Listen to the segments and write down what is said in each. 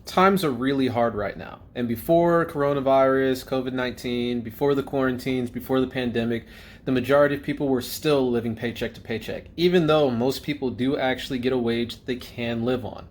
Times are really hard right now. And before coronavirus, COVID-19, before the quarantines, before the pandemic, the majority of people were still living paycheck to paycheck, even though most people do actually get a wage they can live on.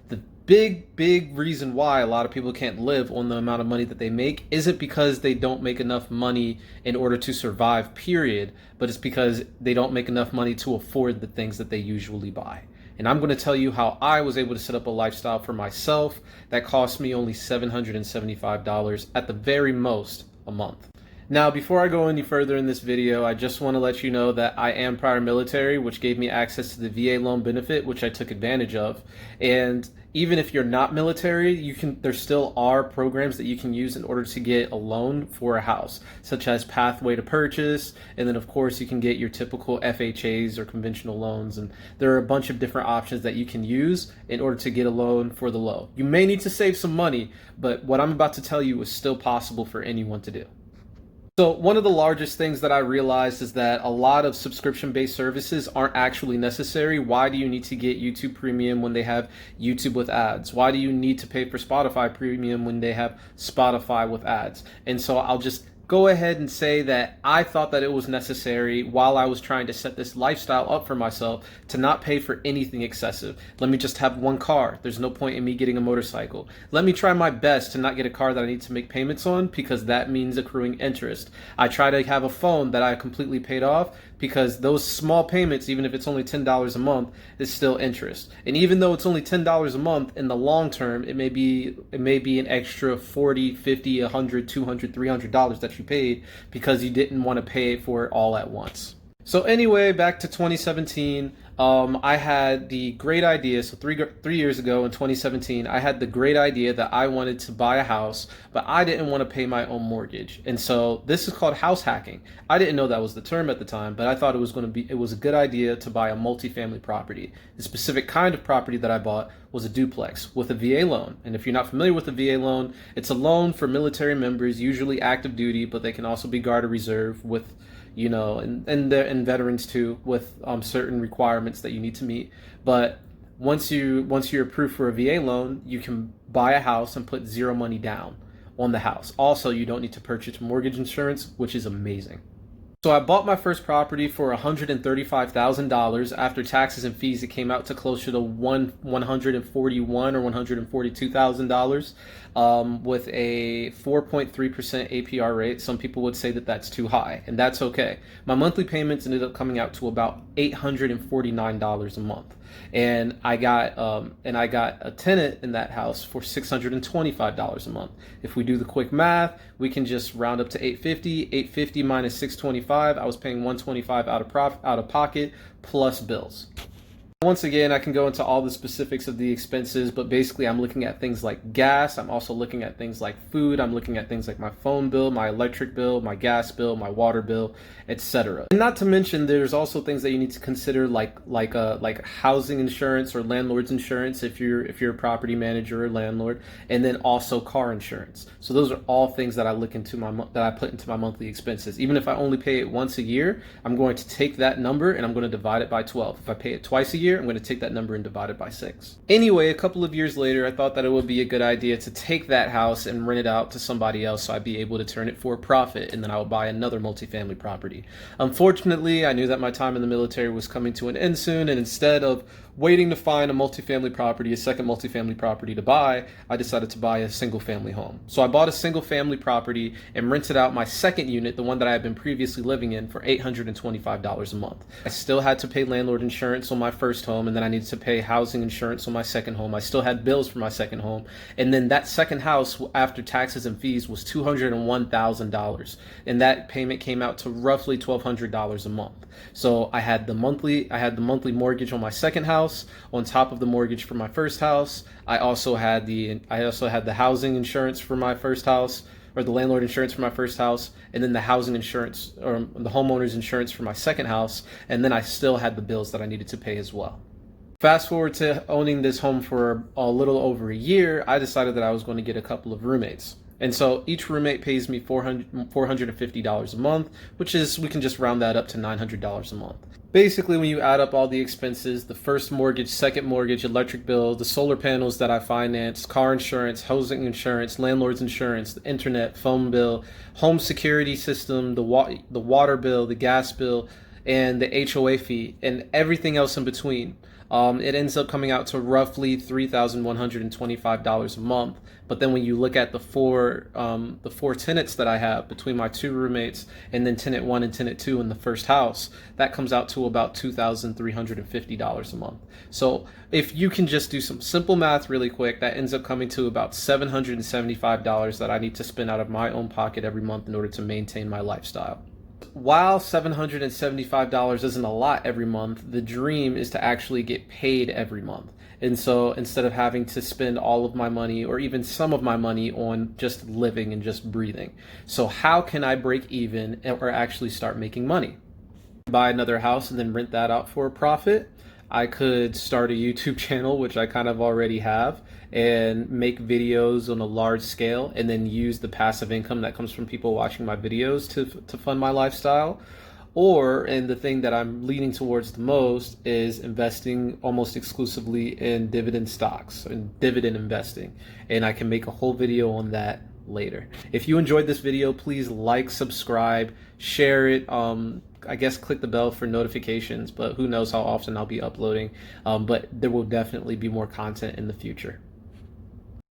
The big reason why a lot of people can't live on the amount of money that they make isn't because they don't make enough money in order to survive, period, but it's because they don't make enough money to afford the things that they usually buy. And I'm going to tell you how I was able to set up a lifestyle for myself that cost me only $775 at the very most a month. Now, before I go any further in this video, I just want to let you know that I am prior military, which gave me access to the VA loan benefit, which I took advantage of. And even if you're not military, there still are programs that you can use in order to get a loan for a house, such as Pathway to Purchase. And then, of course, you can get your typical FHAs or conventional loans. And there are a bunch of different options that you can use in order to get a loan for the low. You may need to save some money, but what I'm about to tell you is still possible for anyone to do. So one of the largest things that I realized is that a lot of subscription-based services aren't actually necessary. Why do you need to get YouTube Premium when they have YouTube with ads? Why do you need to pay for Spotify Premium when they have Spotify with ads? And so I'll just go ahead and say that I thought that it was necessary while I was trying to set this lifestyle up for myself to not pay for anything excessive. Let me just have one car. There's no point in me getting a motorcycle. Let me try my best to not get a car that I need to make payments on, because that means accruing interest. I try to have a phone that I completely paid off, because those small payments, even if it's only $10 a month, is still interest. And even though it's only $10 a month, in the long term, it may be an extra $40, $50, $100, $200, $300 that you paid because you didn't want to pay for it all at once. So anyway, back to 2017, I had the great idea. So three years ago in 2017, I had the great idea that I wanted to buy a house, but I didn't want to pay my own mortgage. And so this is called house hacking. I didn't know that was the term at the time, but I thought it was a good idea to buy a multifamily property. The specific kind of property that I bought was a duplex with a VA loan. And if you're not familiar with the VA loan, it's a loan for military members, usually active duty, but they can also be Guard or Reserve with, and veterans too, with certain requirements that you need to meet. But once you're approved for a VA loan, you can buy a house and put zero money down on the house. Also, you don't need to purchase mortgage insurance, which is amazing. So I bought my first property for $135,000. After taxes and fees, it came out to closer to $141,000 or $142,000 with a 4.3% APR rate. Some people would say that that's too high, and that's okay. My monthly payments ended up coming out to about $849 a month. And I got a tenant in that house for $625 a month. If we do the quick math, we can just round up to $850 minus $625. I was paying $125 out of pocket plus bills. Once again, I can go into all the specifics of the expenses, but basically I'm looking at things like gas. I'm also looking at things like food. I'm looking at things like my phone bill, my electric bill, my gas bill, my water bill, etc. And not to mention, there's also things that you need to consider like housing insurance or landlord's insurance if you're a property manager or landlord, and then also car insurance. So those are all things that I look into that I put into my monthly expenses. Even if I only pay it once a year, I'm going to take that number and I'm going to divide it by 12. If I pay it twice a year, I'm going to take that number and divide it by 6. Anyway, a couple of years later, I thought that it would be a good idea to take that house and rent it out to somebody else so I'd be able to turn it for a profit, and then I would buy another multifamily property. Unfortunately, I knew that my time in the military was coming to an end soon, and instead of waiting to find a second multifamily property to buy, I decided to buy a single family home. So I bought a single family property and rented out my second unit, the one that I had been previously living in, for $825 a month. I still had to pay landlord insurance on my first home, and then I needed to pay housing insurance on my second home. I still had bills for my second home, and then that second house, after taxes and fees, was $201,000, and that payment came out to roughly $1,200 a month. So I had the monthly mortgage on my second house on top of the mortgage for my first house. I also had the housing insurance for my first house, or the landlord insurance for my first house, and then the housing insurance or the homeowner's insurance for my second house, and then I still had the bills that I needed to pay as well. Fast forward to owning this home for a little over a year, I decided that I was going to get a couple of roommates. And so each roommate pays me $450 a month, which is, we can just round that up to $900 a month. Basically, when you add up all the expenses, the first mortgage, second mortgage, electric bill, the solar panels that I finance, car insurance, housing insurance, landlord's insurance, the internet, phone bill, home security system, the water bill, the gas bill, and the HOA fee, and everything else in between, it ends up coming out to roughly $3,125 a month. But then when you look at the four tenants that I have between my two roommates and then tenant one and tenant two in the first house, that comes out to about $2,350 a month. So if you can just do some simple math really quick, that ends up coming to about $775 that I need to spend out of my own pocket every month in order to maintain my lifestyle. While $775 isn't a lot every month, the dream is to actually get paid every month. And so instead of having to spend all of my money or even some of my money on just living and just breathing. So how can I break even or actually start making money? Buy another house and then rent that out for a profit. I could start a YouTube channel, which I kind of already have, and make videos on a large scale and then use the passive income that comes from people watching my videos to fund my lifestyle. Or, and the thing that I'm leaning towards the most is investing almost exclusively in dividend stocks and dividend investing. And I can make a whole video on that later. If you enjoyed this video, please like, subscribe, share it. I guess click the bell for notifications, but who knows how often I'll be uploading. But there will definitely be more content in the future.